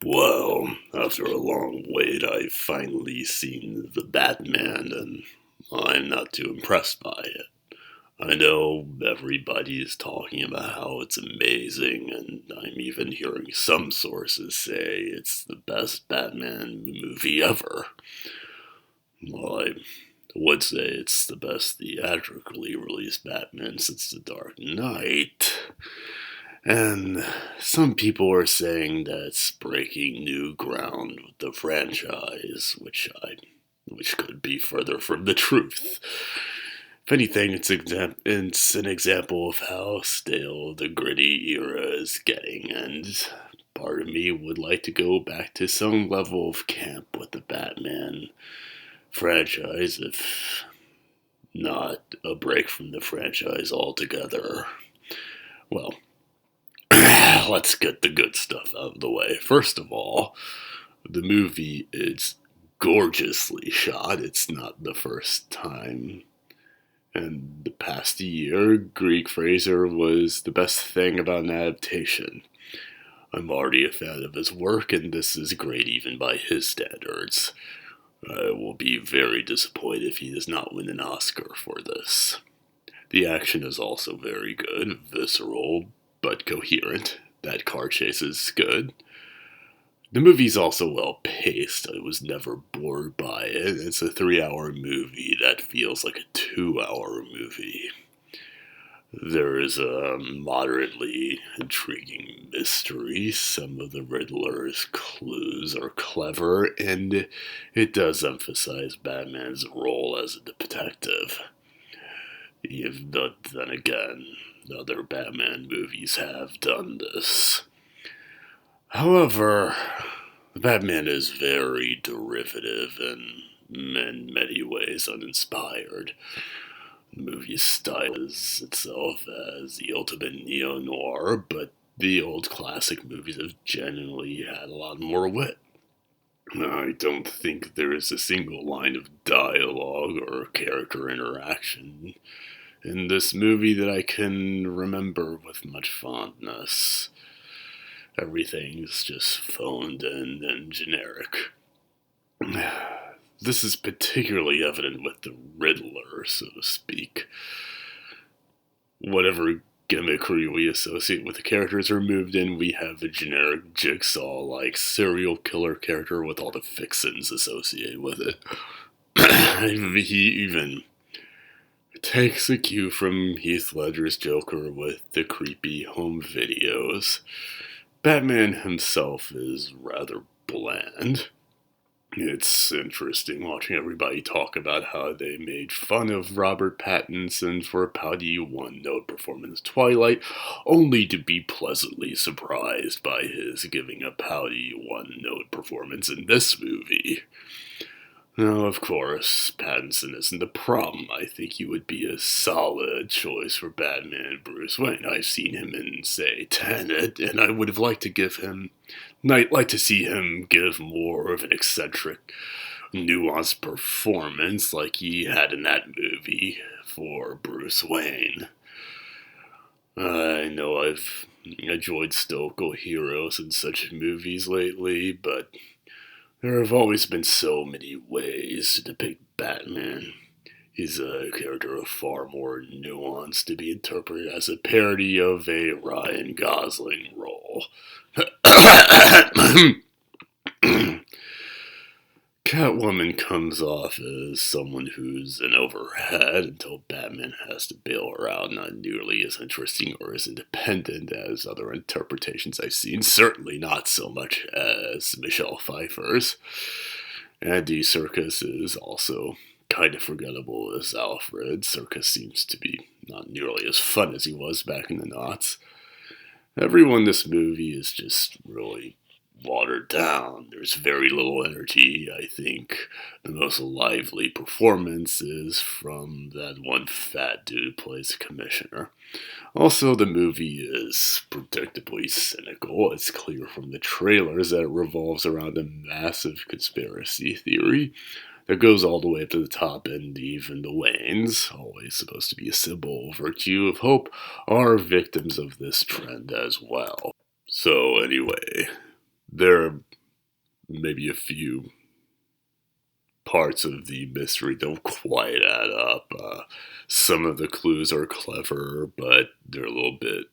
Well, after a long wait, I've finally seen The Batman, and I'm not too impressed by it. I know everybody is talking about how it's amazing, and I'm even hearing some sources say it's the best Batman movie ever. Well, I would say it's the best theatrically released Batman since The Dark Knight. And some people are saying that it's breaking new ground with the franchise, which could be further from the truth. If anything, it's an example of how stale the gritty era is getting, and part of me would like to go back to some level of camp with the Batman franchise, if not a break from the franchise altogether. Well, let's get the good stuff out of the way. First of all, the movie is gorgeously shot. It's not the first time in the past year Greek Fraser was the best thing about an adaptation. I'm already a fan of his work, and this is great even by his standards. I will be very disappointed if he does not win an Oscar for this. The action is also very good, visceral, but coherent. That car chase is good. The movie's also well paced. I was never bored by it. It's a 3 hour movie that feels like a 2 hour movie. There is a moderately intriguing mystery. Some of the Riddler's clues are clever, and it does emphasize Batman's role as a detective. Even though, then again, other Batman movies have done this. However, Batman is very derivative and in many ways uninspired. The movie's stylizes itself as the ultimate neo-noir, but the old classic movies have genuinely had a lot more wit. I don't think there is a single line of dialogue or character interaction in this movie that I can remember with much fondness. Everything's just phoned in and generic. This is particularly evident with the Riddler, so to speak. Whatever gimmickry we associate with the characters are removed, and we have a generic jigsaw-like serial killer character with all the fixins associated with it. He even takes a cue from Heath Ledger's Joker with the creepy home videos. Batman himself is rather bland. It's interesting watching everybody talk about how they made fun of Robert Pattinson for a pouty one-note performance in Twilight, only to be pleasantly surprised by his giving a pouty one-note performance in this movie. Now, of course, Pattinson isn't the problem. I think he would be a solid choice for Batman and Bruce Wayne. I've seen him in, say, Tenet, and I would have liked to see him give more of an eccentric, nuanced performance like he had in that movie for Bruce Wayne. I know I've enjoyed stoical heroes in such movies lately, but there have always been so many ways to depict Batman. He's a character of far more nuance to be interpreted as a parody of a Ryan Gosling role. Catwoman comes off as someone who's in over her head until Batman has to bail her out. Not nearly as interesting or as independent as other interpretations I've seen. Certainly not so much as Michelle Pfeiffer's. Andy Serkis is also kind of forgettable as Alfred. Serkis seems to be not nearly as fun as he was back in the noughts. Everyone in this movie is just really watered down. There's very little energy. I think the most lively performance is from that one fat dude who plays the commissioner. Also, the movie is predictably cynical. It's clear from the trailers that it revolves around a massive conspiracy theory that goes all the way up to the top, and even the Waynes, always supposed to be a symbol of virtue of hope, are victims of this trend as well. So anyway, there maybe a few parts of the mystery don't quite add up. Some of the clues are clever, but they're a little bit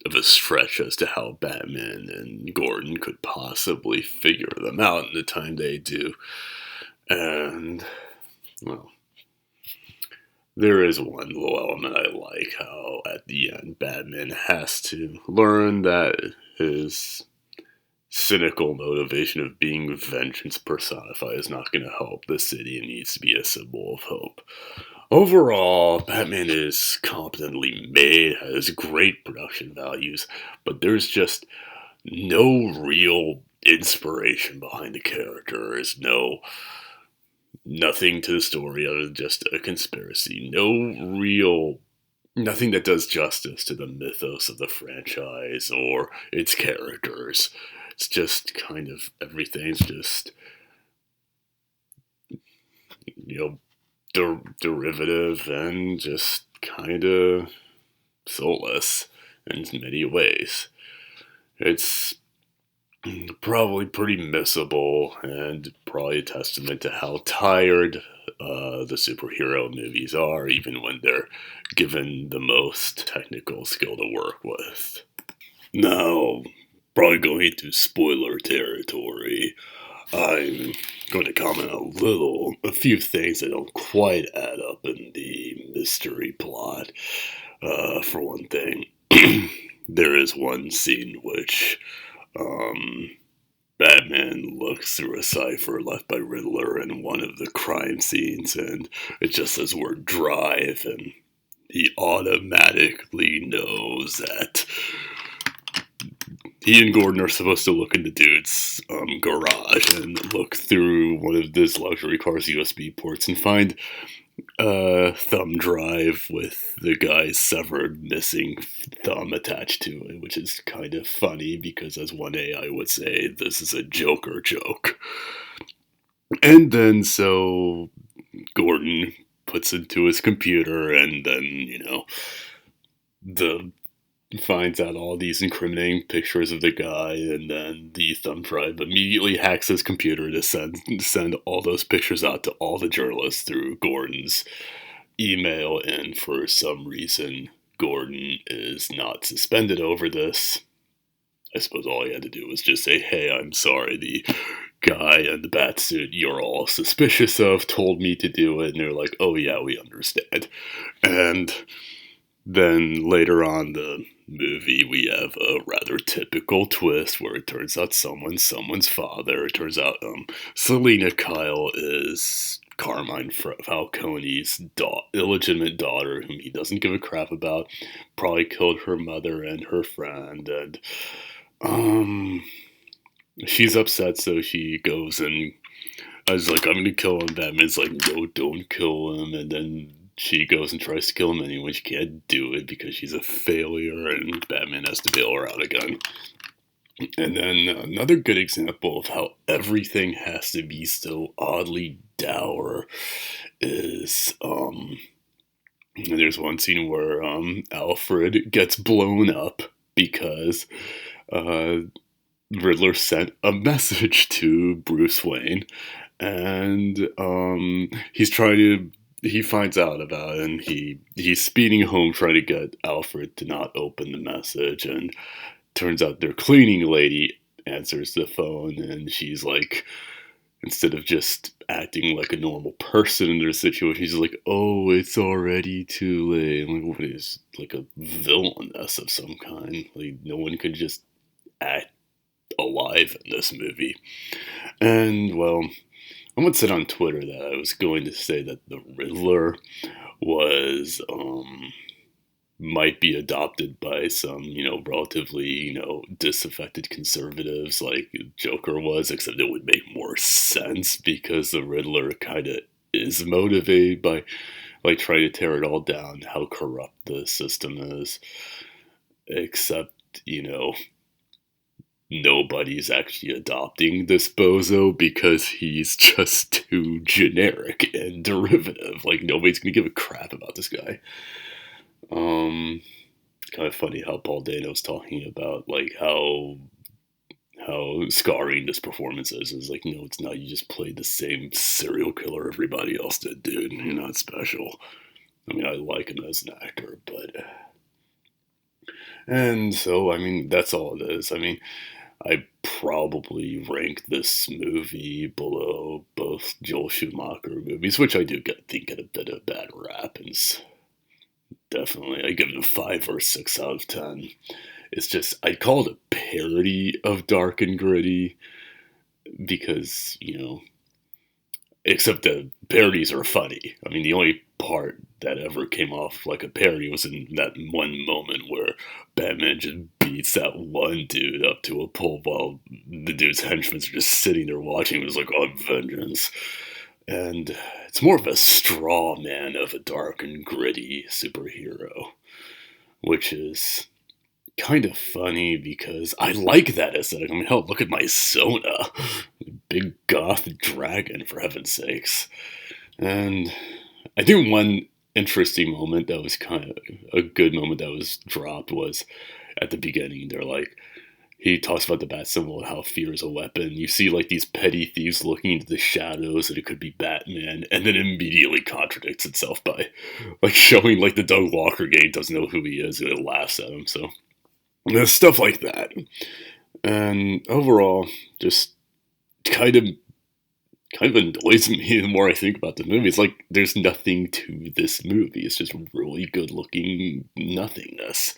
of a stretch as to how Batman and Gordon could possibly figure them out in the time they do. And, well, there is one little element I like, how at the end Batman has to learn that his cynical motivation of being vengeance personified is not going to help the city and needs to be a symbol of hope. Overall, Batman is competently made, has great production values, but there's just no real inspiration behind the character. There's nothing to the story other than just a conspiracy. Nothing that does justice to the mythos of the franchise or its characters. It's just kind of everything's just, you know, derivative and just kind of soulless in many ways. It's probably pretty missable and probably a testament to how tired the superhero movies are, even when they're given the most technical skill to work with. Now, probably going into spoiler territory, I'm going to comment a few things that don't quite add up in the mystery plot. For one thing, there is one scene which Batman looks through a cipher left by Riddler in one of the crime scenes, and it just says word drive, and he automatically knows that he and Gordon are supposed to look in the dude's garage and look through one of this luxury car's USB ports and find a thumb drive with the guy's severed missing thumb attached to it, which is kind of funny because, as one AI would say, this is a Joker joke. And then so Gordon puts it to his computer, and then, the finds out all these incriminating pictures of the guy, and then the thumb drive immediately hacks his computer to send all those pictures out to all the journalists through Gordon's email, and for some reason, Gordon is not suspended over this. I suppose all he had to do was just say, hey, I'm sorry, the guy in the bat suit you're all suspicious of told me to do it, and they're like, oh yeah, we understand. And then later on the movie, we have a rather typical twist where it turns out someone's father. It turns out Selena Kyle is Carmine Falcone's illegitimate daughter, whom he doesn't give a crap about. Probably killed her mother and her friend, and she's upset, so she goes and I was like, I'm gonna kill him. Batman's like, no, don't kill him. And then she goes and tries to kill him anyway. She can't do it because she's a failure, and Batman has to bail her out again. And then another good example of how everything has to be so oddly dour is there's one scene where Alfred gets blown up because Riddler sent a message to Bruce Wayne, and he finds out about it, and he's speeding home trying to get Alfred to not open the message, and turns out their cleaning lady answers the phone, and she's like, instead of just acting like a normal person in their situation, she's like, oh, it's already too late. I'm like, what is, like a villainess of some kind? Like, no one could just act alive in this movie. And, well, someone said on Twitter that I was going to say that the Riddler was, might be adopted by some, relatively, disaffected conservatives like Joker was, except it would make more sense because the Riddler kind of is motivated by, like, trying to tear it all down, how corrupt the system is. Except, nobody's actually adopting this bozo because he's just too generic and derivative. Like, nobody's gonna give a crap about this guy. Kind of funny how Paul Dano's talking about, like, how how scarring this performance is. It's like, no, it's not. You just played the same serial killer everybody else did, dude. You're not special. I mean, I like him as an actor, but. And so, I mean, that's all it is. I mean, I probably rank this movie below both Joel Schumacher movies, which I do think get a bit of bad rap. And definitely, I give it a 5 or 6 out of 10. It's just, I'd call it a parody of Dark and Gritty because, except the parodies are funny. I mean, the only part that ever came off like a parody was in that one moment where Batman just beats that one dude up to a pulp while the dude's henchmen are just sitting there watching. It was like, on vengeance. And it's more of a straw man of a dark and gritty superhero, which is kind of funny because I like that aesthetic. I mean, hell, look at my Sona. Big goth dragon, for heaven's sakes. And I think one interesting moment that was kind of a good moment that was dropped was at the beginning. They're like, he talks about the bat symbol and how fear is a weapon. You see like these petty thieves looking into the shadows and it could be Batman, and then immediately contradicts itself by like showing like the Doug Walker game doesn't know who he is and it laughs at him. So there's stuff like that. And overall, just kind of annoys me the more I think about the movie. It's like there's nothing to this movie. It's just really good looking nothingness.